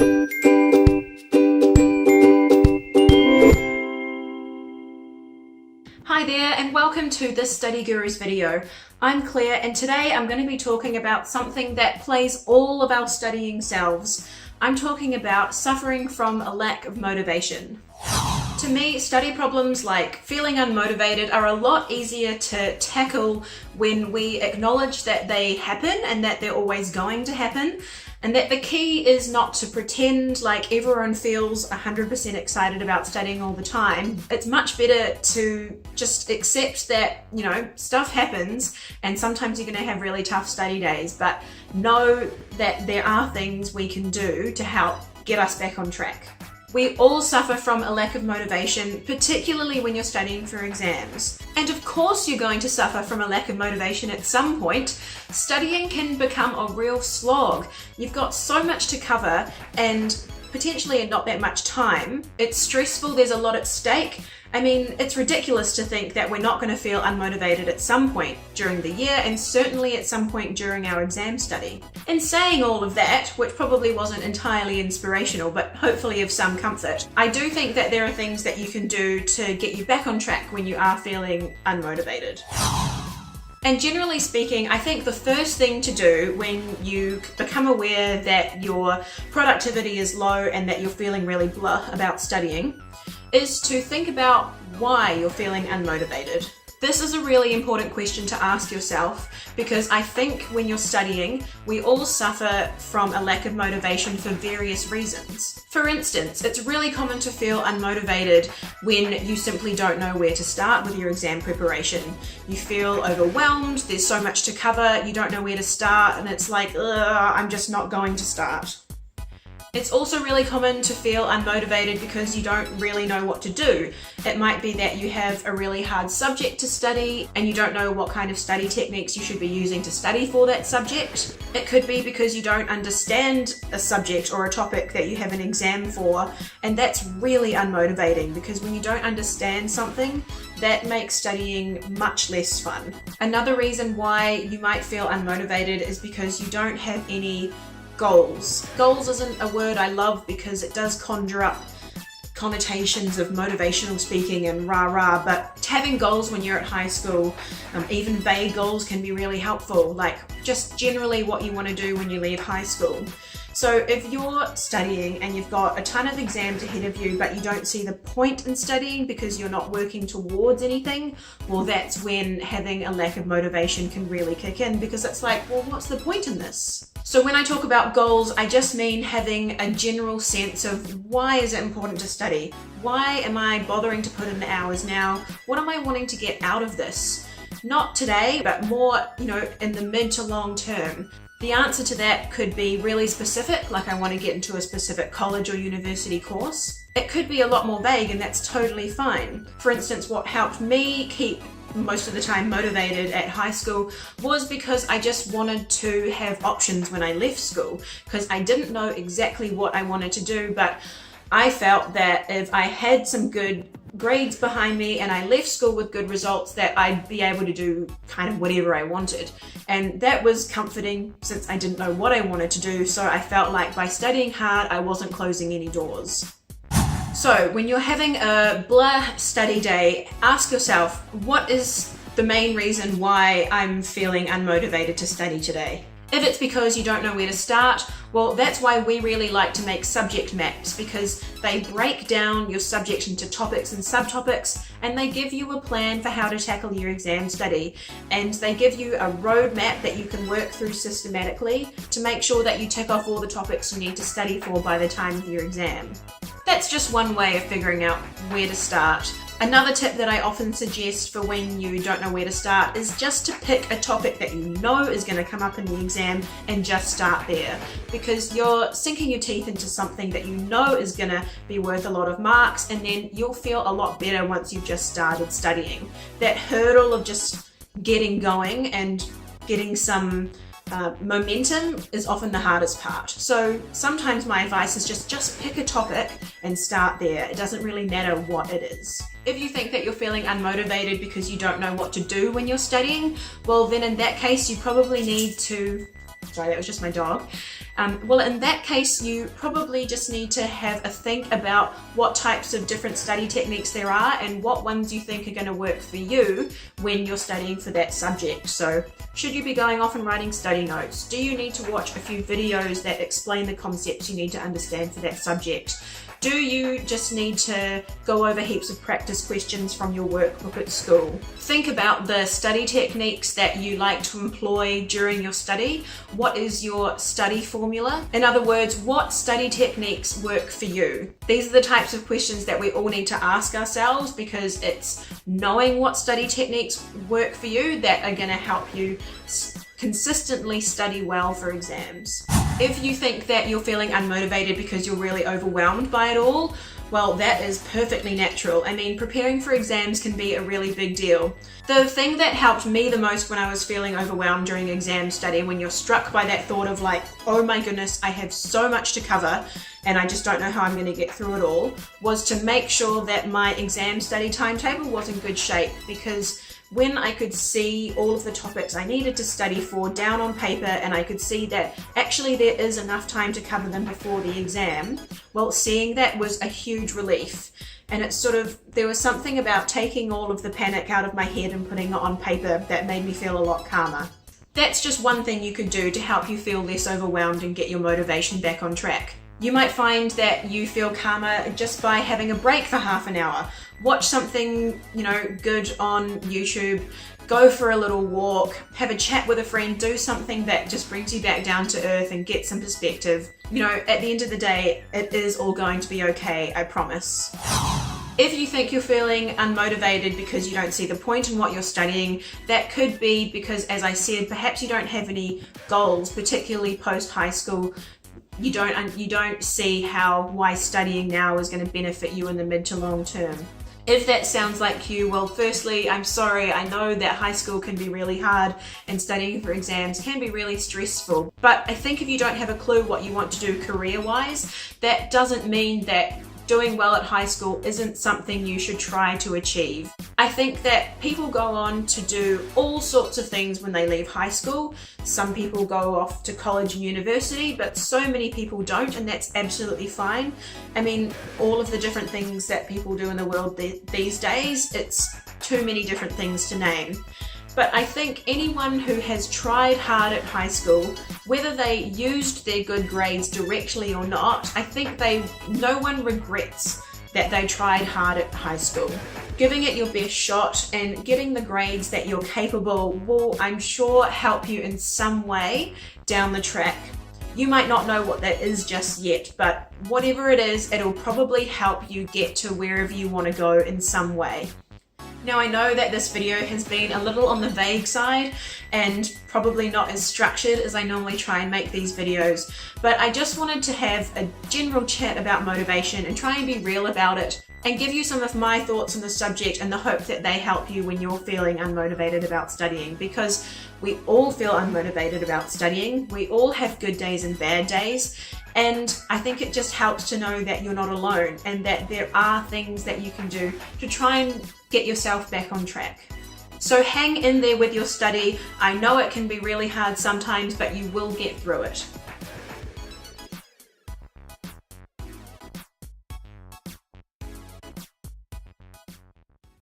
Hi there and welcome to this Study Guru's video. I'm Claire and today I'm going to be talking about something that plays all of our studying selves. I'm talking about suffering from a lack of motivation. To me, study problems like feeling unmotivated are a lot easier to tackle when we acknowledge that they happen and that they're always going to happen, and that the key is not to pretend like everyone feels 100% excited about studying all the time. It's much better to just accept that, stuff happens and sometimes you're going to have really tough study days, but know that there are things we can do to help get us back on track. We all suffer from a lack of motivation, particularly when you're studying for exams. And of course you're going to suffer from a lack of motivation at some point. Studying can become a real slog. You've got so much to cover and potentially not that much time. It's stressful, there's a lot at stake. I mean, it's ridiculous to think that we're not going to feel unmotivated at some point during the year and certainly at some point during our exam study. In saying all of that, which probably wasn't entirely inspirational, but hopefully of some comfort, I do think that there are things that you can do to get you back on track when you are feeling unmotivated. And generally speaking, I think the first thing to do when you become aware that your productivity is low and that you're feeling really blah about studying is to think about why you're feeling unmotivated. This is a really important question to ask yourself because I think when you're studying, we all suffer from a lack of motivation for various reasons. For instance, it's really common to feel unmotivated when you simply don't know where to start with your exam preparation. You feel overwhelmed, there's so much to cover, you don't know where to start, and it's like, I'm just not going to start. It's also really common to feel unmotivated because you don't really know what to do. It might be that you have a really hard subject to study and you don't know what kind of study techniques you should be using to study for that subject. It could be because you don't understand a subject or a topic that you have an exam for, and that's really unmotivating because when you don't understand something, that makes studying much less fun. Another reason why you might feel unmotivated is because you don't have any goals. Goals isn't a word I love because it does conjure up connotations of motivational speaking and rah-rah, but having goals when you're at high school, even vague goals, can be really helpful, like just generally what you want to do when you leave high school. So if you're studying and you've got a ton of exams ahead of you, but you don't see the point in studying because you're not working towards anything, well, that's when having a lack of motivation can really kick in because it's like, well, what's the point in this? So when I talk about goals, I just mean having a general sense of why is it important to study? Why am I bothering to put in the hours now? What am I wanting to get out of this? Not today, but more, in the mid to long term. The answer to that could be really specific, like I want to get into a specific college or university course. It could be a lot more vague, and that's totally fine. For instance, what helped me keep most of the time motivated at high school was because I just wanted to have options when I left school, because I didn't know exactly what I wanted to do, but I felt that if I had some good grades behind me and I left school with good results, that I'd be able to do kind of whatever I wanted. And that was comforting since I didn't know what I wanted to do, so I felt like by studying hard I wasn't closing any doors. So when you're having a blah study day, ask yourself, what is the main reason why I'm feeling unmotivated to study today? If it's because you don't know where to start, well, that's why we really like to make subject maps, because they break down your subject into topics and subtopics, and they give you a plan for how to tackle your exam study. And they give you a roadmap that you can work through systematically to make sure that you tick off all the topics you need to study for by the time of your exam. That's just one way of figuring out where to start. Another tip that I often suggest for when you don't know where to start is just to pick a topic that you know is going to come up in the exam and just start there, because you're sinking your teeth into something that you know is going to be worth a lot of marks, and then you'll feel a lot better once you've just started studying. That hurdle of just getting going and getting some momentum is often the hardest part. So sometimes my advice is just pick a topic and start there. It doesn't really matter what it is. If you think that you're feeling unmotivated because you don't know what to do when you're studying, well then in that case you probably need to, sorry, that was just my dog. Well, in that case, you probably just need to have a think about what types of different study techniques there are and what ones you think are going to work for you when you're studying for that subject. So, should you be going off and writing study notes? Do you need to watch a few videos that explain the concepts you need to understand for that subject? Do you just need to go over heaps of practice questions from your workbook at school? Think about the study techniques that you like to employ during your study. What is your study formula? In other words, what study techniques work for you? These are the types of questions that we all need to ask ourselves, because it's knowing what study techniques work for you that are going to help you consistently study well for exams. If you think that you're feeling unmotivated because you're really overwhelmed by it all, well, that is perfectly natural. I mean, preparing for exams can be a really big deal. The thing that helped me the most when I was feeling overwhelmed during exam study, when you're struck by that thought of like, oh my goodness, I have so much to cover and I just don't know how I'm going to get through it all, was to make sure that my exam study timetable was in good shape. Because when I could see all of the topics I needed to study for down on paper, and I could see that actually there is enough time to cover them before the exam, well, seeing that was a huge relief. And it's there was something about taking all of the panic out of my head and putting it on paper that made me feel a lot calmer. That's just one thing you could do to help you feel less overwhelmed and get your motivation back on track. You might find that you feel calmer just by having a break for half an hour. Watch something, good on YouTube, go for a little walk, have a chat with a friend, do something that just brings you back down to earth and get some perspective. At the end of the day, it is all going to be okay, I promise. If you think you're feeling unmotivated because you don't see the point in what you're studying, that could be because, as I said, perhaps you don't have any goals, particularly post-high school. You don't see why studying now is going to benefit you in the mid to long term. If that sounds like you, well, firstly, I'm sorry. I know that high school can be really hard and studying for exams can be really stressful. But I think if you don't have a clue what you want to do career-wise, that doesn't mean that doing well at high school isn't something you should try to achieve. I think that people go on to do all sorts of things when they leave high school. Some people go off to college and university, but so many people don't, and that's absolutely fine. I mean, all of the different things that people do in the world these days, it's too many different things to name. But I think anyone who has tried hard at high school, whether they used their good grades directly or not, I think no one regrets that they tried hard at high school. Giving it your best shot and getting the grades that you're capable will, I'm sure, help you in some way down the track. You might not know what that is just yet, but whatever it is, it'll probably help you get to wherever you want to go in some way. Now, I know that this video has been a little on the vague side and probably not as structured as I normally try and make these videos, but I just wanted to have a general chat about motivation and try and be real about it and give you some of my thoughts on the subject in the hope that they help you when you're feeling unmotivated about studying, because we all feel unmotivated about studying. We all have good days and bad days. And I think it just helps to know that you're not alone and that there are things that you can do to try and get yourself back on track. So hang in there with your study. I know it can be really hard sometimes, but you will get through it.